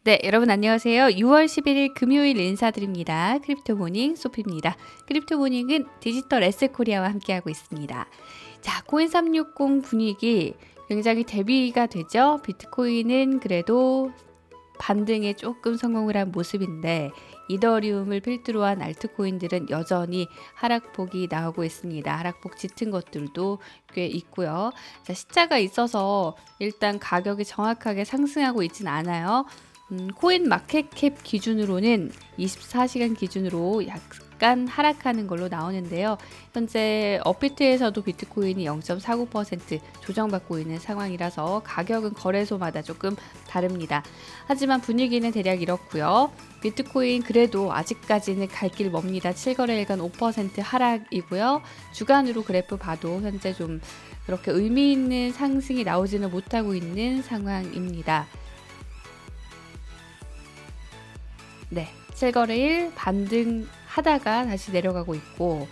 네, 여러분 안녕하세요. 6월 11일 금요일 인사드립니다. 크립토모닝 소피입니다. 크립토모닝은 디지털 에셋 코리아와 함께하고 있습니다. 자, 코인 360 분위기 굉장히 대비가 되죠. 비트코인은 그래도 반등에 조금 성공을 한 모습인데 이더리움을 필두로 한 알트코인들은 여전히 하락폭이 나오고 있습니다. 하락폭 짙은 것들도 꽤 있고요. 자, 시차가 있어서 일단 가격이 정확하게 상승하고 있진 않아요. 코인 마켓캡 기준으로는 24시간 기준으로 약간 하락하는 걸로 나오는데요. 현재 업비트에서도 비트코인이 0.49% 조정받고 있는 상황이라서 가격은 거래소마다 조금 다릅니다. 하지만 분위기는 대략 이렇고요. 비트코인 그래도 아직까지는 갈 길 멉니다. 7거래일간 5% 하락이고요. 주간으로 그래프 봐도 현재 좀 그렇게 의미 있는 상승이 나오지는 못하고 있는 상황입니다. 네, 7거래일 반등하다가 다시 내려가고 있고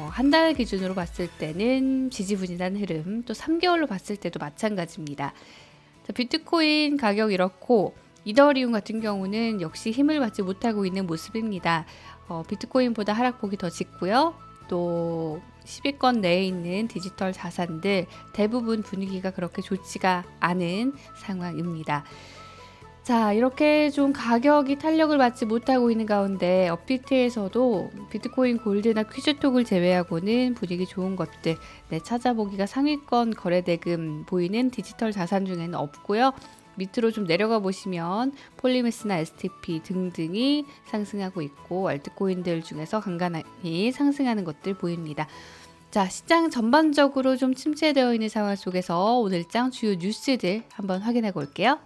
한 달 기준으로 봤을 때는 지지부진한 흐름, 또 3개월로 봤을 때도 마찬가지입니다. 자, 비트코인 가격 이렇고 이더리움 같은 경우는 역시 힘을 받지 못하고 있는 모습입니다. 비트코인보다 하락폭이 더 짙고요. 또 10위권 내에 있는 디지털 자산들 대부분 분위기가 그렇게 좋지가 않은 상황입니다. 자, 이렇게 좀 가격이 탄력을 받지 못하고 있는 가운데 업비트에서도 비트코인 골드나 퀴즈톡을 제외하고는 분위기 좋은 것들 찾아보기가 상위권 거래대금 보이는 디지털 자산 중에는 없고요. 밑으로 좀 내려가 보시면 폴리메스나 STP 등등이 상승하고 있고 알트코인들 중에서 간간히 상승하는 것들 보입니다. 자, 시장 전반적으로 좀 침체되어 있는 상황 속에서 오늘장 주요 뉴스들 한번 확인해 볼게요.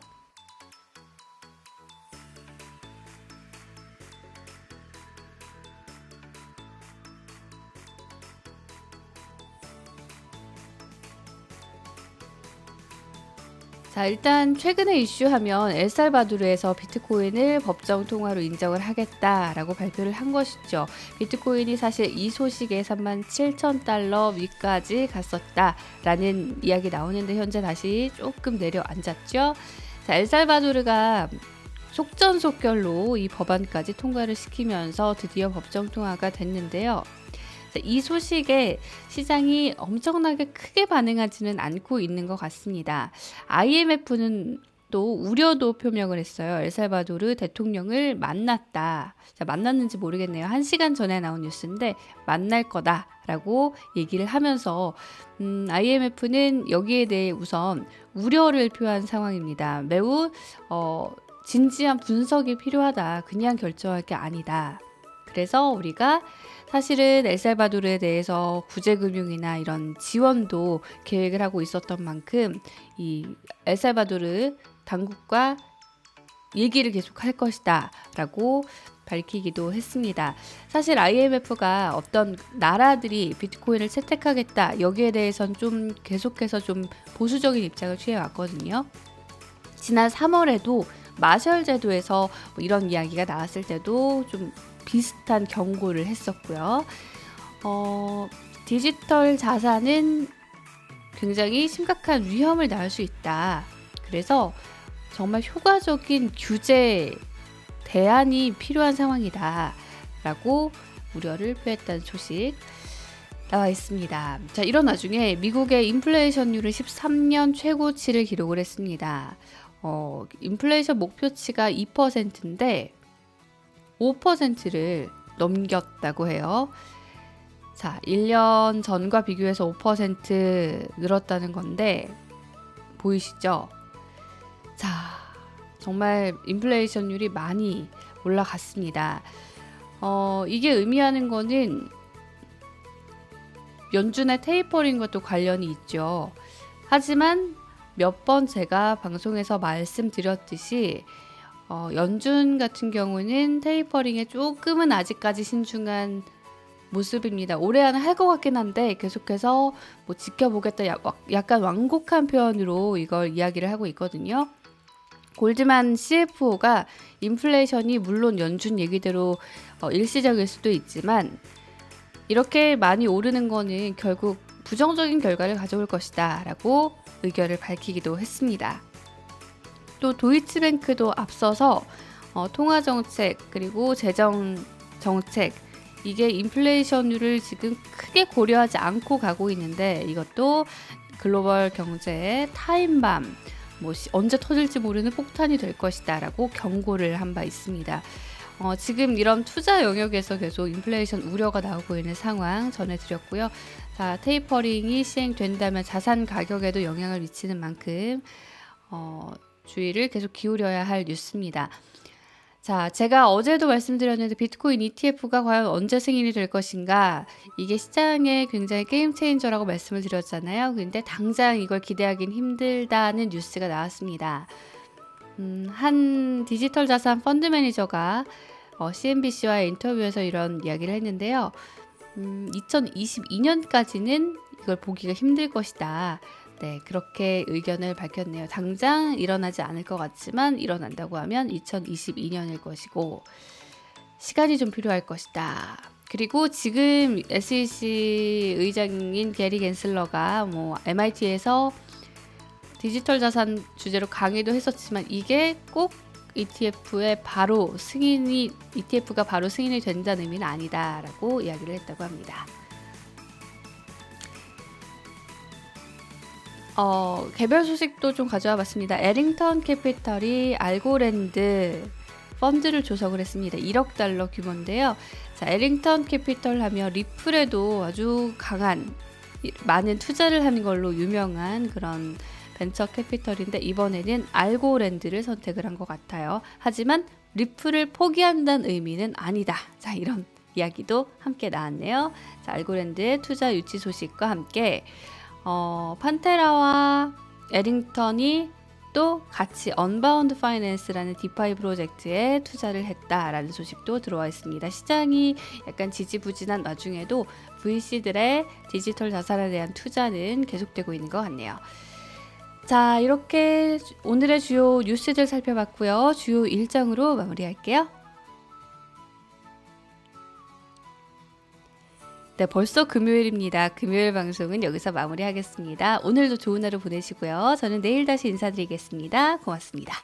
자, 일단 최근에 이슈하면 엘살바도르에서 비트코인을 법정 통화로 인정을 하겠다라고 발표를 한 것이죠. 비트코인이 사실 이 소식에 37,000달러 위까지 갔었다라는 이야기 나오는데 현재 다시 조금 내려앉았죠. 자, 엘살바도르가 속전속결로 이 법안까지 통과를 시키면서 드디어 법정 통화가 됐는데요. 이 소식에 시장이 엄청나게 크게 반응하지는 않고 있는 것 같습니다. IMF는 또 우려도 표명을 했어요. 엘살바도르 대통령을 만났다. 자, 만났는지 모르겠네요. 1시간 전에 나온 뉴스인데 만날 거다라고 얘기를 하면서 IMF는 여기에 대해 우선 우려를 표한 상황입니다. 매우 진지한 분석이 필요하다. 그냥 결정할 게 아니다. 그래서 우리가 사실은 엘살바도르에 대해서 구제금융이나 이런 지원도 계획을 하고 있었던 만큼 이 엘살바도르 당국과 얘기를 계속 할 것이다 라고 밝히기도 했습니다. 사실 IMF가 어떤 나라들이 비트코인을 채택하겠다 여기에 대해서는 좀 계속해서 좀 보수적인 입장을 취해왔거든요. 지난 3월에도 마셜 제도에서 뭐 이런 이야기가 나왔을 때도 좀 비슷한 경고를 했었고요. 디지털 자산은 굉장히 심각한 위험을 낳을 수 있다. 그래서 정말 효과적인 규제 대안이 필요한 상황이다. 라고 우려를 표했다는 소식 나와 있습니다. 자, 이런 와중에 미국의 인플레이션율은 13년 최고치를 기록을 했습니다. 인플레이션 목표치가 2%인데 5%를 넘겼다고 해요. 자, 1년 전과 비교해서 5% 늘었다는 건데 보이시죠? 자, 정말 인플레이션율이 많이 올라갔습니다. 이게 의미하는 거는 연준의 테이퍼링과 또 관련이 있죠. 하지만 몇 번 제가 방송에서 말씀드렸듯이 연준 같은 경우는 테이퍼링에 조금은 아직까지 신중한 모습입니다. 올해 안에 할 것 같긴 한데 계속해서 뭐 지켜보겠다 약간 완곡한 표현으로 이걸 이야기를 하고 있거든요. 골드만 CFO가 인플레이션이 물론 연준 얘기대로 일시적일 수도 있지만 이렇게 많이 오르는 거는 결국 부정적인 결과를 가져올 것이다 라고 의견을 밝히기도 했습니다. 또 도이치뱅크도 앞서서 통화정책 그리고 재정정책 이게 인플레이션율을 지금 크게 고려하지 않고 가고 있는데 이것도 글로벌 경제의 타임밤 언제 터질지 모르는 폭탄이 될 것이다 라고 경고를 한 바 있습니다. 지금 이런 투자 영역에서 계속 인플레이션 우려가 나오고 있는 상황 전해드렸고요. 자, 테이퍼링이 시행된다면 자산 가격에도 영향을 미치는 만큼 주의를 계속 기울여야 할 뉴스입니다. 자, 제가 어제도 말씀드렸는데 비트코인 ETF가 과연 언제 승인이 될 것인가? 이게 시장에 굉장히 게임 체인저라고 말씀을 드렸잖아요. 근데 당장 이걸 기대하기는 힘들다는 뉴스가 나왔습니다. 한 디지털 자산 펀드 매니저가 CNBC와의 인터뷰에서 이런 이야기를 했는데요. 2022년까지는 이걸 보기가 힘들 것이다. 네, 그렇게 의견을 밝혔네요. 당장 일어나지 않을 것 같지만 일어난다고 하면 2022년일 것이고 시간이 좀 필요할 것이다. 그리고 지금 SEC 의장인 게리 갠슬러가 MIT에서 디지털 자산 주제로 강의도 했었지만 이게 꼭 ETF가 바로 승인이 된다는 의미는 아니다라고 이야기를 했다고 합니다. 개별 소식도 좀 가져와 봤습니다. 에링턴 캐피털이 알고랜드 펀드를 조성을 했습니다. 1억 달러 규모인데요. 자, 에링턴 캐피털 하면 리플에도 아주 강한 많은 투자를 하는 걸로 유명한 그런 벤처 캐피털인데 이번에는 알고랜드를 선택을 한 것 같아요. 하지만 리플을 포기한다는 의미는 아니다. 자, 이런 이야기도 함께 나왔네요. 자, 알고랜드의 투자 유치 소식과 함께 판테라와 에링턴이 또 같이 언바운드 파이낸스라는 디파이 프로젝트에 투자를 했다라는 소식도 들어와 있습니다. 시장이 약간 지지부진한 와중에도 VC들의 디지털 자산에 대한 투자는 계속되고 있는 것 같네요. 자, 이렇게 오늘의 주요 뉴스들 살펴봤고요. 주요 일정으로 마무리할게요. 네, 벌써 금요일입니다. 금요일 방송은 여기서 마무리하겠습니다. 오늘도 좋은 하루 보내시고요. 저는 내일 다시 인사드리겠습니다. 고맙습니다.